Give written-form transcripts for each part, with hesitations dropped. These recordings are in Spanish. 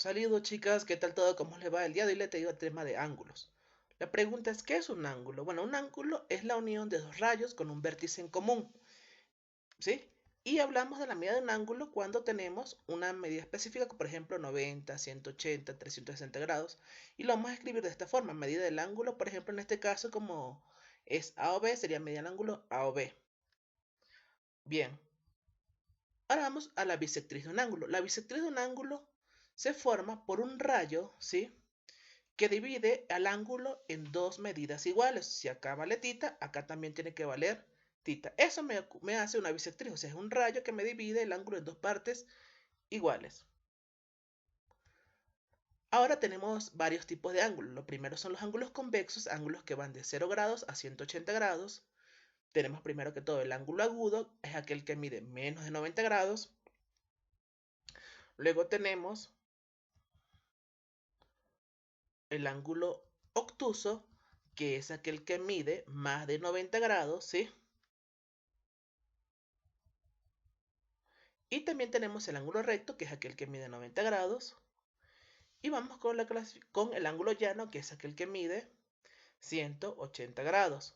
Saludos chicas, ¿qué tal todo? ¿Cómo les va? El día de hoy les traigo el tema de ángulos. La pregunta es, ¿qué es un ángulo? Bueno, un ángulo es la unión de dos rayos con un vértice en común, ¿sí? Y hablamos de la medida de un ángulo cuando tenemos una medida específica, como por ejemplo 90, 180, 360 grados, y lo vamos a escribir de esta forma, medida del ángulo, por ejemplo, en este caso como es A o B, sería medida del ángulo A o B. Bien, ahora vamos a la bisectriz de un ángulo. La bisectriz de un ángulo se forma por un rayo, ¿sí? Que divide al ángulo en dos medidas iguales. Si acá vale tita, acá también tiene que valer tita. Eso me hace una bisectriz, o sea, es un rayo que me divide el ángulo en dos partes iguales. Ahora tenemos varios tipos de ángulos. Lo primero son los ángulos convexos, ángulos que van de 0 grados a 180 grados. Tenemos primero que todo el ángulo agudo, es aquel que mide menos de 90 grados. Luego tenemos el ángulo obtuso, que es aquel que mide más de 90 grados, ¿sí? Y también tenemos el ángulo recto, que es aquel que mide 90 grados. Y vamos con el ángulo llano, que es aquel que mide 180 grados.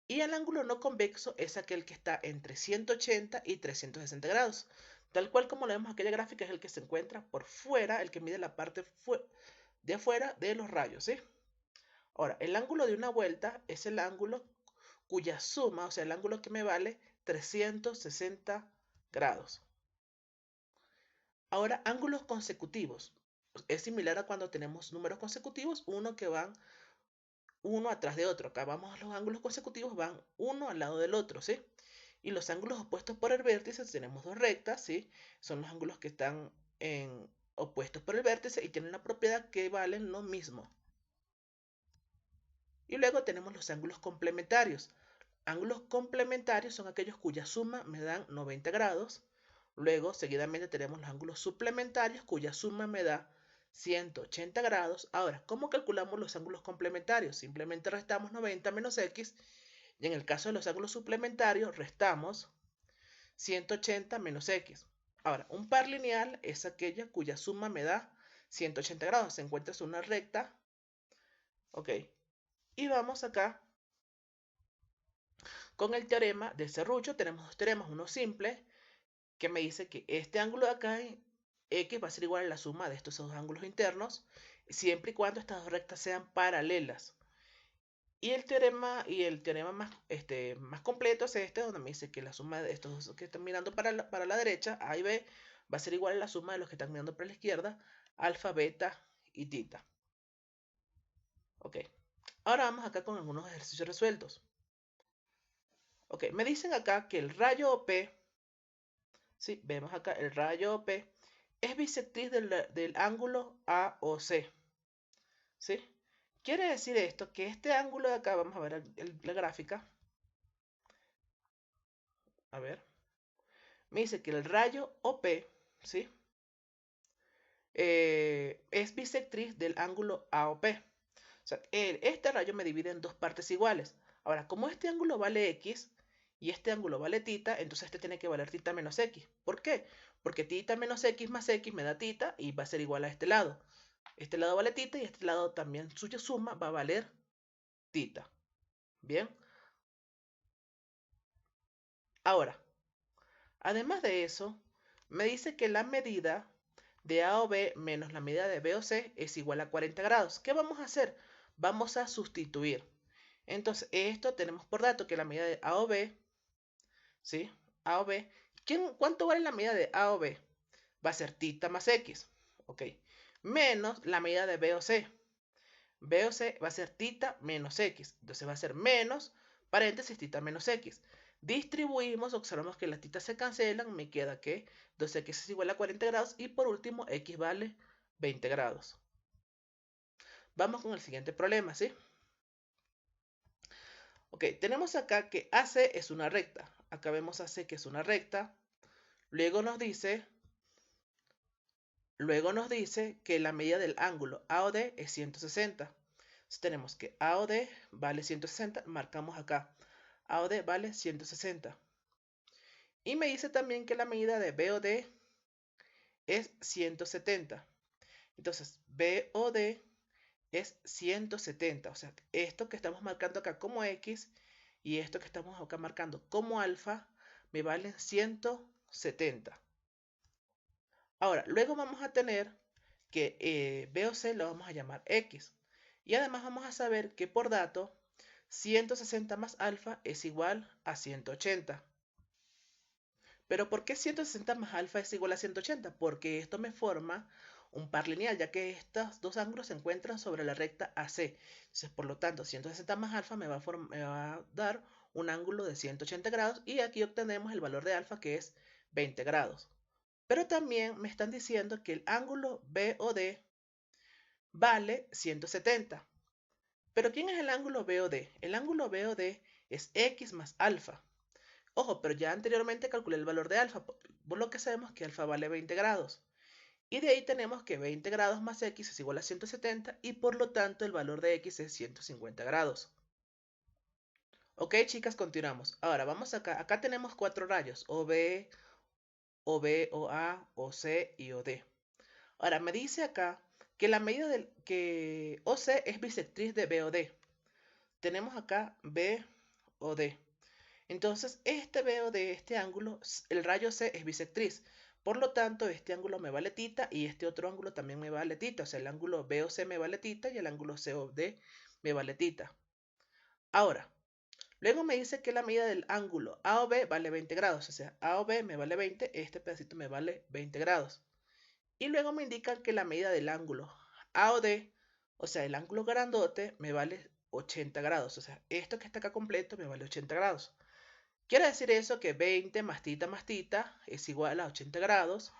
Y el ángulo no convexo es aquel que está entre 180 y 360 grados. Tal cual como lo vemos en aquella gráfica, es el que se encuentra por fuera, el que mide la parte de afuera de los rayos, ¿sí? Ahora, el ángulo de una vuelta es el ángulo cuya suma, o sea, el ángulo que me vale 360 grados. Ahora, ángulos consecutivos. Es similar a cuando tenemos números consecutivos, uno que van uno atrás de otro. Acá vamos a los ángulos consecutivos, van uno al lado del otro, ¿sí? Y los ángulos opuestos por el vértice, tenemos dos rectas, ¿sí? Son los ángulos que están opuestos por el vértice y tienen la propiedad que valen lo mismo. Y luego tenemos los ángulos complementarios. Ángulos complementarios son aquellos cuya suma me dan 90 grados. Luego, seguidamente tenemos los ángulos suplementarios cuya suma me da 180 grados. Ahora, ¿cómo calculamos los ángulos complementarios? Simplemente restamos 90 menos x. Y en el caso de los ángulos suplementarios, restamos 180 menos x. Ahora, un par lineal es aquella cuya suma me da 180 grados. Se encuentra en una recta. Ok. Y vamos acá con el teorema de Serrucho. Tenemos dos teoremas, uno simple que me dice que este ángulo de acá, x, va a ser igual a la suma de estos dos ángulos internos, siempre y cuando estas dos rectas sean paralelas. Y el teorema más completo es este, donde me dice que la suma de estos dos que están mirando para la derecha, A y B, va a ser igual a la suma de los que están mirando para la izquierda, alfa, beta y tita. Ok. Ahora vamos acá con algunos ejercicios resueltos. Ok, me dicen acá que el rayo OP, ¿sí? Vemos acá el rayo OP es bisectriz del ángulo AOC, ¿sí? Quiere decir esto que este ángulo de acá, vamos a ver la gráfica, a ver, me dice que el rayo OP, ¿sí? Es bisectriz del ángulo AOP. O sea, este rayo me divide en dos partes iguales. Ahora, como este ángulo vale X y este ángulo vale tita, entonces este tiene que valer tita menos X. ¿Por qué? Porque tita menos X más X me da tita y va a ser igual a este lado. Este lado vale tita y este lado también suya suma va a valer tita. Bien. Ahora, además de eso, me dice que la medida de A o B menos la medida de B o C es igual a 40 grados. ¿Qué vamos a hacer? Vamos a sustituir. Entonces, esto tenemos por dato que la medida de A o B, ¿sí? A o B. ¿Cuánto vale la medida de A o B? Va a ser tita más X, ¿ok? Menos la medida de B o C. B o C va a ser tita menos X. Entonces va a ser menos, paréntesis, tita menos X. Distribuimos, observamos que las titas se cancelan, me queda que 2x es igual a 40 grados y por último x vale 20 grados. Vamos con el siguiente problema, ¿sí? Ok, tenemos acá que AC es una recta. Acá vemos AC que es una recta. Luego nos dice que la medida del ángulo AOD es 160. Entonces tenemos que AOD vale 160, marcamos acá. AOD vale 160. Y me dice también que la medida de BOD es 170. Entonces, BOD es 170. O sea, esto que estamos marcando acá como X y esto que estamos acá marcando como alfa me valen 170. Ahora, luego vamos a tener que B o C lo vamos a llamar X. Y además vamos a saber que por dato 160 más alfa es igual a 180. Pero ¿por qué 160 más alfa es igual a 180? Porque esto me forma un par lineal, ya que estos dos ángulos se encuentran sobre la recta AC. Entonces, por lo tanto, 160 más alfa me va a dar un ángulo de 180 grados y aquí obtenemos el valor de alfa que es 20 grados. Pero también me están diciendo que el ángulo BOD vale 170. ¿Pero quién es el ángulo BOD? El ángulo BOD es X más alfa. Ojo, pero ya anteriormente calculé el valor de alfa, por lo que sabemos que alfa vale 20 grados. Y de ahí tenemos que 20 grados más X es igual a 170 y por lo tanto el valor de X es 150 grados. Ok, chicas, continuamos. Ahora vamos acá. Acá tenemos cuatro rayos, OB, OB, OA, OC y OD. Ahora me dice acá que la medida del que OC es bisectriz de BOD. Tenemos acá BOD. Entonces, este BOD, este ángulo, el rayo C es bisectriz. Por lo tanto, este ángulo me vale tita y este otro ángulo también me vale tita. O sea, el ángulo BOC me vale tita y el ángulo COD me vale tita. Ahora, luego me dice que la medida del ángulo AOB vale 20 grados. O sea, AOB me vale 20, este pedacito me vale 20 grados. Y luego me indican que la medida del ángulo AOD, o sea, el ángulo grandote, me vale 80 grados. O sea, esto que está acá completo me vale 80 grados. Quiere decir eso que 20 más tita es igual a 80 grados.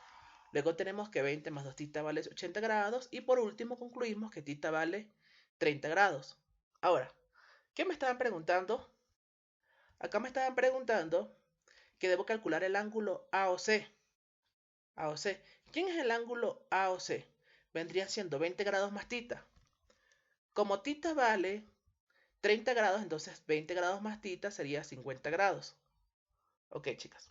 Luego tenemos que 20 más 2 tita vale 80 grados. Y por último concluimos que tita vale 30 grados. Ahora, ¿qué me estaban preguntando? Acá me estaban preguntando que debo calcular el ángulo AOC. AOC. ¿Quién es el ángulo AOC? Vendría siendo 20 grados más tita. Como tita vale 30 grados, entonces 20 grados más tita sería 50 grados. Ok, chicas.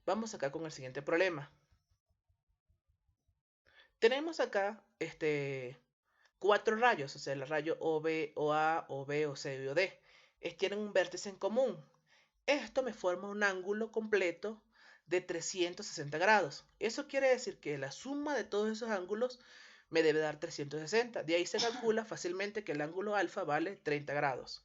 Vamos acá con el siguiente problema. Tenemos acá cuatro rayos, o sea, el rayo OB, OA, OB, OC y OD. Tienen un vértice en común. Esto me forma un ángulo completo de 360 grados. Eso quiere decir que la suma de todos esos ángulos me debe dar 360. De ahí se calcula fácilmente que el ángulo alfa vale 30 grados.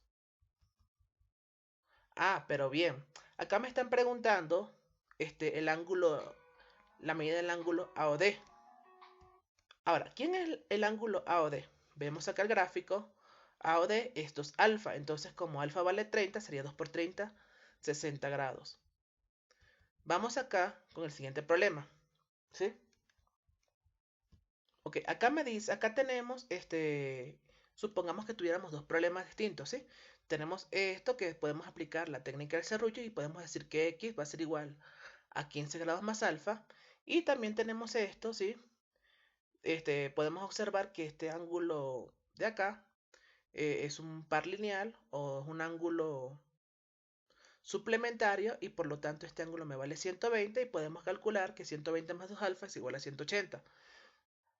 Ah, pero bien. Acá me están preguntando el ángulo, la medida del ángulo AOD. Ahora, ¿quién es el ángulo AOD? Vemos acá el gráfico. AOD, esto es alfa. Entonces, como alfa vale 30, sería 2 por 30, 60 grados. Vamos acá con el siguiente problema. ¿Sí? Ok, acá me dice, acá tenemos, supongamos que tuviéramos dos problemas distintos, ¿sí? Tenemos esto que podemos aplicar la técnica del serrucho y podemos decir que X va a ser igual a 15 grados más alfa. Y también tenemos esto, ¿sí? Podemos observar que este ángulo de acá es un par lineal o es un ángulo suplementario y por lo tanto este ángulo me vale 120 y podemos calcular que 120 más 2 alfa es igual a 180.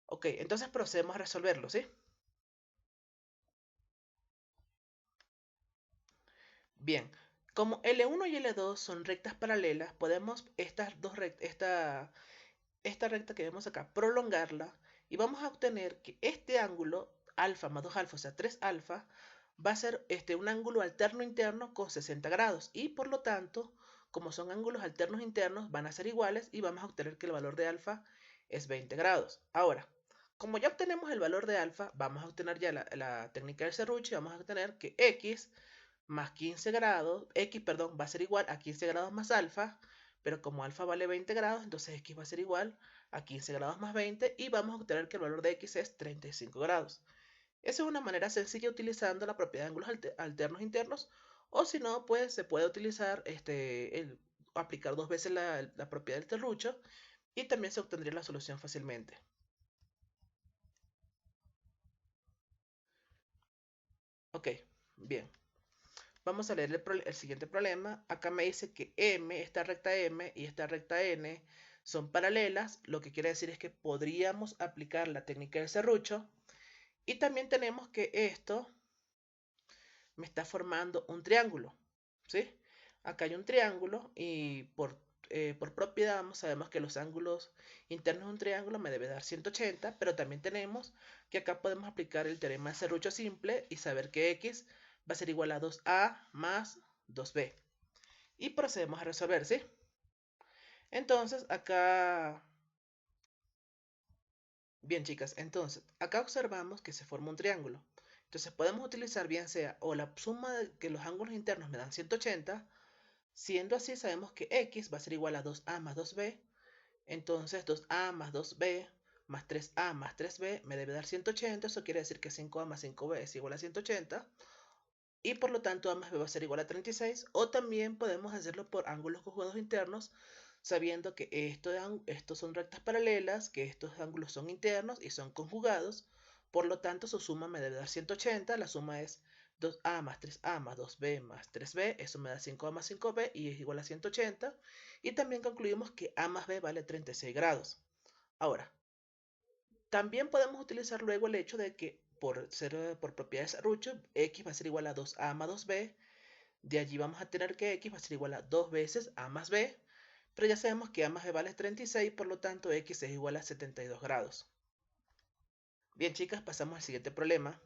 Ok, entonces procedemos a resolverlo, ¿sí? Bien, como L1 y L2 son rectas paralelas, podemos esta recta que vemos acá, prolongarla y vamos a obtener que este ángulo, alfa más 2 alfa, o sea 3 alfa, va a ser un ángulo alterno interno con 60 grados y por lo tanto, como son ángulos alternos internos, van a ser iguales y vamos a obtener que el valor de alfa es 20 grados. Ahora, como ya obtenemos el valor de alfa, vamos a obtener ya la técnica del serrucho y vamos a obtener que x más 15 grados, x, perdón, va a ser igual a 15 grados más alfa, pero como alfa vale 20 grados, entonces x va a ser igual a 15 grados más 20 y vamos a obtener que el valor de x es 35 grados. Esa es una manera sencilla utilizando la propiedad de ángulos alternos internos o si no, pues se puede utilizar aplicar dos veces la propiedad del serrucho y también se obtendría la solución fácilmente. Ok, bien. Vamos a leer el siguiente problema. Acá me dice que M, esta recta M y esta recta N son paralelas, lo que quiere decir es que podríamos aplicar la técnica del serrucho. Y también tenemos que esto me está formando un triángulo, ¿sí? Acá hay un triángulo y por propiedad sabemos que los ángulos internos de un triángulo me debe dar 180, pero también tenemos que acá podemos aplicar el teorema de serrucho simple y saber que x va a ser igual a 2a más 2b. Y procedemos a resolver, ¿sí? Entonces, acá... Bien, chicas, entonces, acá observamos que se forma un triángulo. Entonces podemos utilizar bien sea o la suma de que los ángulos internos me dan 180, siendo así sabemos que x va a ser igual a 2a más 2b, entonces 2a más 2b más 3a más 3b me debe dar 180, eso quiere decir que 5a más 5b es igual a 180, y por lo tanto a más b va a ser igual a 36, o también podemos hacerlo por ángulos conjugados internos, sabiendo que estos son rectas paralelas, que estos ángulos son internos y son conjugados, por lo tanto su suma me debe dar 180, la suma es 2a más 3a más 2b más 3b, eso me da 5a más 5b y es igual a 180, y también concluimos que a más b vale 36 grados. Ahora, también podemos utilizar luego el hecho de que por propiedades de Serrucho, x va a ser igual a 2a más 2b, de allí vamos a tener que x va a ser igual a 2 veces a más b, pero ya sabemos que a más b vale 36, por lo tanto x es igual a 72 grados. Bien, chicas, pasamos al siguiente problema.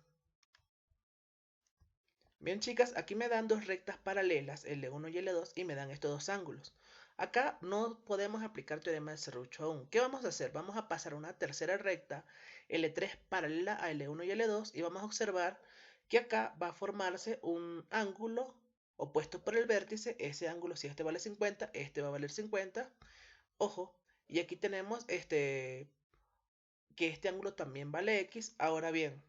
Bien, chicas, aquí me dan dos rectas paralelas, L1 y L2, y me dan estos dos ángulos. Acá no podemos aplicar teorema de Serrucho aún. ¿Qué vamos a hacer? Vamos a pasar a una tercera recta, L3 paralela a L1 y L2, y vamos a observar que acá va a formarse un ángulo opuesto por el vértice. Ese ángulo, si este vale 50, este va a valer 50. Ojo, y aquí tenemos que este ángulo también vale X. Ahora bien,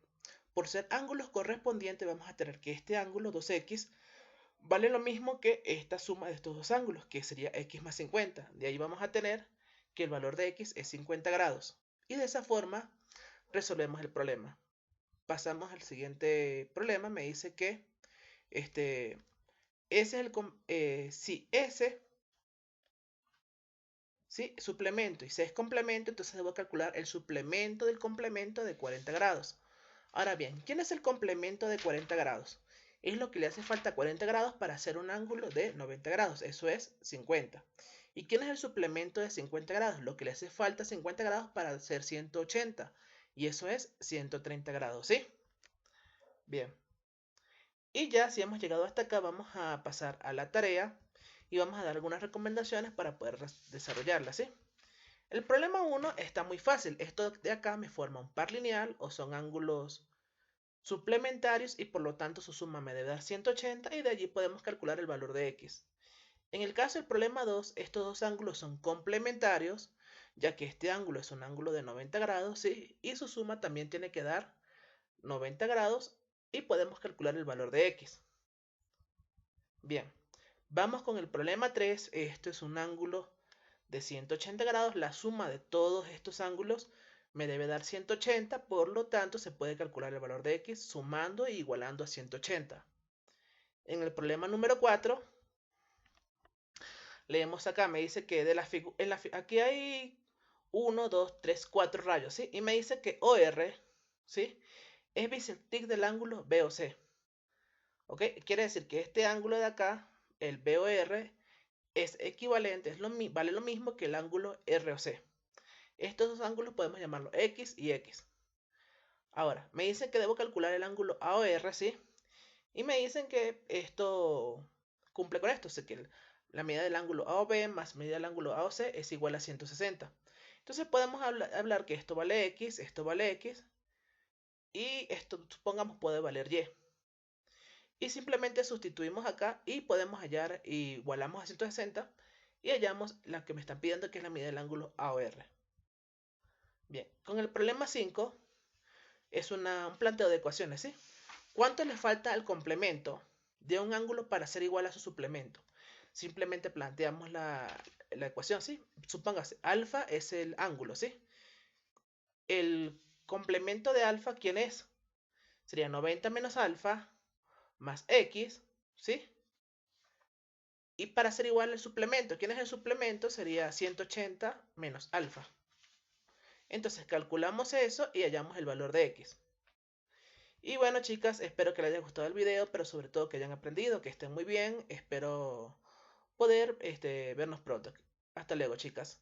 por ser ángulos correspondientes, vamos a tener que este ángulo 2X vale lo mismo que esta suma de estos dos ángulos, que sería X más 50. De ahí vamos a tener que el valor de X es 50 grados. Y de esa forma resolvemos el problema. Pasamos al siguiente problema. Me dice que ese es si S, ¿sí? Suplemento y C es complemento, entonces debo calcular el suplemento del complemento de 40 grados. Ahora bien, ¿quién es el complemento de 40 grados? Es lo que le hace falta 40 grados para hacer un ángulo de 90 grados, eso es 50. ¿Y quién es el suplemento de 50 grados? Lo que le hace falta 50 grados para hacer 180, y eso es 130 grados, ¿sí? Bien. Y ya si hemos llegado hasta acá, vamos a pasar a la tarea y vamos a dar algunas recomendaciones para poder desarrollarla, ¿sí? El problema 1 está muy fácil. Esto de acá me forma un par lineal o son ángulos suplementarios y por lo tanto su suma me debe dar 180 y de allí podemos calcular el valor de x. En el caso del problema 2, estos dos ángulos son complementarios, ya que este ángulo es un ángulo de 90 grados, ¿sí? Y su suma también tiene que dar 90 grados y podemos calcular el valor de x. Bien, vamos con el problema 3. Esto es un ángulo de 180 grados. La suma de todos estos ángulos me debe dar 180, por lo tanto se puede calcular el valor de x sumando e igualando a 180. En el problema número 4, leemos acá, me dice que aquí hay 1, 2, 3, 4 rayos, ¿sí? Y me dice que OR, ¿sí? Es bisectic del ángulo BOC. ¿Ok? Quiere decir que este ángulo de acá, el BOR, es equivalente, vale lo mismo que el ángulo ROC. Estos dos ángulos podemos llamarlo X y X. Ahora, me dicen que debo calcular el ángulo AOR, ¿sí? Y me dicen que esto cumple con esto, o sea que la medida del ángulo AOB más medida del ángulo AOC es igual a 160. Entonces podemos hablar que esto vale X y esto, supongamos, puede valer Y. Y simplemente sustituimos acá y podemos hallar, igualamos a 160 y hallamos la que me están pidiendo, que es la medida del ángulo AOR. Bien, con el problema 5 es un planteo de ecuaciones, ¿sí? ¿Cuánto le falta al complemento de un ángulo para ser igual a su suplemento? Simplemente planteamos la ecuación, ¿sí? Supóngase, alfa es el ángulo, ¿sí? El complemento de alfa, ¿quién es? Sería 90 menos alfa más x, ¿sí? Y para hacer igual el suplemento, ¿quién es el suplemento? Sería 180 menos alfa. Entonces calculamos eso y hallamos el valor de x. Y bueno, chicas, espero que les haya gustado el video, pero sobre todo que hayan aprendido, que estén muy bien. Espero poder vernos pronto. Hasta luego, chicas.